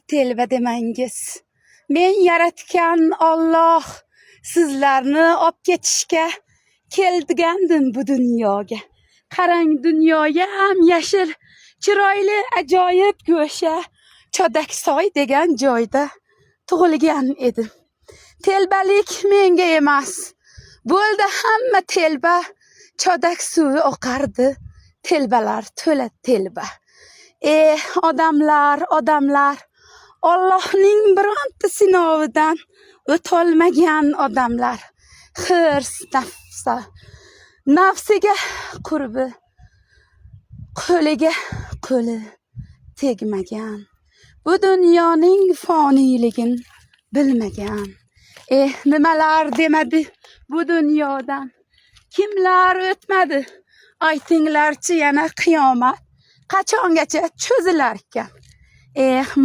telba demangiz. Men yaratgan Alloh sizlarni olib ketishga kelgandim bu dunyoga. Qarang, dunyoga ham yashil, chiroyli, ajoyib go'sha Chodaksoy degan joyda tug'ilgan edim. Telbalik menga emas. Bo'ldi hamma telba, chodak suvi oqardi, telbalar to'la telba. Odamlar, Allohning bironta sinovidan o'tolmagan odamlar. Hirs nafsiga qurbi, qo'liga qo'li tegmagan. Bu dunyoning foniyligin bilmagan. Nimalar demadi bu dunyodan. Kimlar o'tmadi? Aytinglarchi, yana qiyomat qachongacha cho'zilar ekan?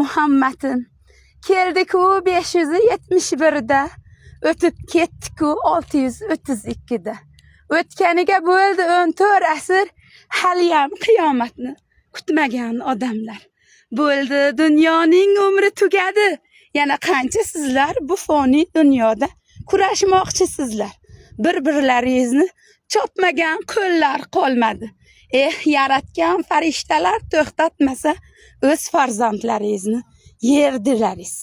Muhammadim keldi-ku 571da, o'tib ketdi-ku 632da. O'tganiga bo'ldi 14 asr, haliyam qiyomatni kutmagan odamlar. Bo'ldi, dunyoning umri tugadi. Yana qancha sizlar bu foniy dunyoda kurashmoqchisizlar? Bir-birlaringizni chopmagan qo'llar qolmadi. Yaratgan farishtalar to'xtatmasa, o'z farzandlaringizni yerdilaringiz.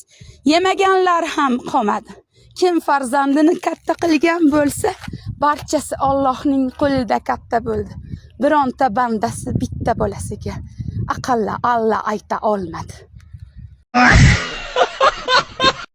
Yemaganlar ham qolmadi. Kim farzandini katta qilgan bo'lsa, barchasi Allohning qo'lida katta bo'ldi. Bironta bandasi bitta bolasiga aqalla Allah ayta olmadi.